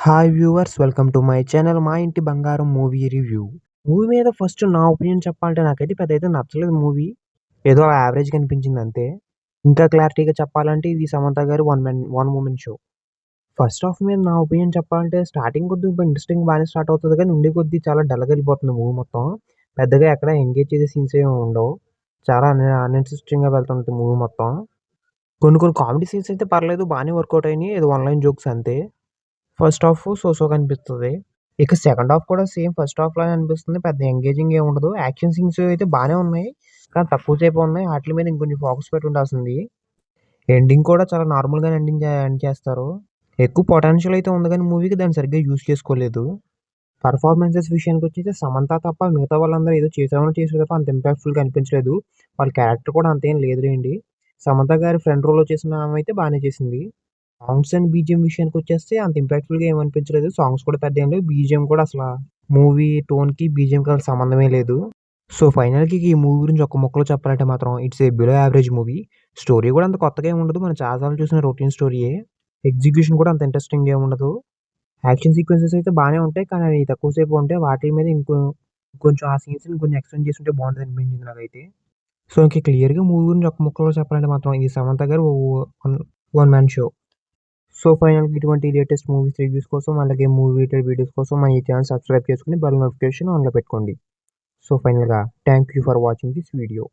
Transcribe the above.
Hi viewers welcome to my channel మా ఇంటి బంగారం మూవీ రివ్యూ. మూవీ మీద ఫస్ట్ నా ఒపీనియన్ చెప్పాలంటే నాకైతే పెద్ద అయితే నచ్చలేదు మూవీ. ఏదో అలా యావరేజ్‌గా అనిపించింది అంతే. ఇంకా క్లారిటీగా చెప్పాలంటే ఇది సమంత గారి one women show. First half మీద నా ఒపీనియన్ చెప్పాలంటే స్టార్టింగ్ కొద్దిగా ఇంట్రెస్టింగ్ బాగానే స్టార్ట్ అవుతది కానీ ఉండే కొద్దీ చాలా డల్‌గా వెళ్ళిపోతుంది మూవీ మొత్తం. పెద్దగా ఎక్కడ ఎంగేజ్ చేసే సీన్స్ ఏమి ఉండవు. చాలా అన్‌ఇంట్రెస్టింగ్‌గా వెళ్తుంటది మూవీ మొత్తం. కొన్ని కొన్ని కామెడీ సీన్స్ అయితే పర్లేదు బానే వర్కౌట్ అయినాయి. ఏదో వన్ లైన్ జోక్స్ అంతే. ఫస్ట్ హాఫ్ సో‌సో‌గా అనిపిస్తది. ఇక సెకండ్ హాఫ్ కూడా సేమ్ ఫస్ట్ హాఫ్ లానే అనిపిస్తుంది. పెద్ద ఎంగేజింగ్ ఏమి ఉండదు. యాక్షన్ సీన్స్ అయితే బానే ఉన్నాయి. కానీ తక్కువ సేపే ఉన్నాయి. ఆటిల మీద ఇంకొంచెం ఫోకస్ పెట్టి ఉండాల్సింది. ఎండింగ్ కూడా చాలా నార్మల్‌గానే ఎండ్ చేస్తారు. ఎక్కువ పొటెన్షియల్ అయితే ఉంది గానీ మూవీకి దాన్ని సరిగ్గా యూజ్ చేసుకోలేదు. పెర్ఫార్మన్సెస్ విషయానికొచ్చేసి సమంత తప్ప మిగతా వాళ్ళందరూ ఏదో చేసారు తప్ప అంత ఇంపాక్ట్‌ఫుల్‌గా అనిపించలేదు. వాళ్ళ క్యారెక్టర్ కూడా అంతేం లేదులెండి. సమంత గారి ఫ్రెండ్ రోల్‌లో చేసిన ఆమె అయితే బానే చేసింది. సాంగ్స్ అండ్ బీజీఎం విషయానికొచ్చేస్తే అంత ఇంపాక్ట్‌ఫుల్‌గా ఏమి అనిపించలేదు. సాంగ్స్ కూడా పెద్ద ఏం లేవు. బీజీఎం కూడా మూవీ టోన్‌కి, బీజీఎంకి అసలు సంబంధమే లేదు. సో, ఫైనల్‌కి ఈ మూవీ గురించి ఒక్క ముక్కలో చెప్పాలంటే మాత్రం it's a below average movie. Story కూడా అంత కొత్తగా ఏమి ఉండదు. మనం చాలా సార్లు చూసిన రొటీన్ స్టోరీయే. ఎగ్జిక్యూషన్ కూడా అంత ఇంట్రెస్టింగ్‌గా ఏమి ఉండదు. యాక్షన్ సీక్వెన్సెస్ అయితే బానే ఉంటాయి. కానీ అవి తక్కువ సేపు ఉంటాయి. వాటిల మీద ఇంకొంచెం ఆ సీన్స్‌ని కొంచెం ఎక్స్టెండ్ చేసుంటే బావుంటదనిపించింది నాకైతే. సో, ఇంక క్లియర్‌గా మూవీ గురించి ఒక ముక్కలో చెప్పాలంటే మాత్రం ఇది సమంత గారి one one man show. So, ఫైనల్‌గా ఇటువంటి లేటెస్ట్ మూవీస్ రివ్యూస్ కోసం, అలాగే మూవీ రిలేటెడ్ వీడియోస్ కోసం మన ఈ ఛానెల్ సబ్స్క్రైబ్ చేసుకొని బెల్ నోటిఫికేషన్ ఆన్‌లో పెట్టుకోండి. సో, ఫైనల్‌గా thank you for watching this video.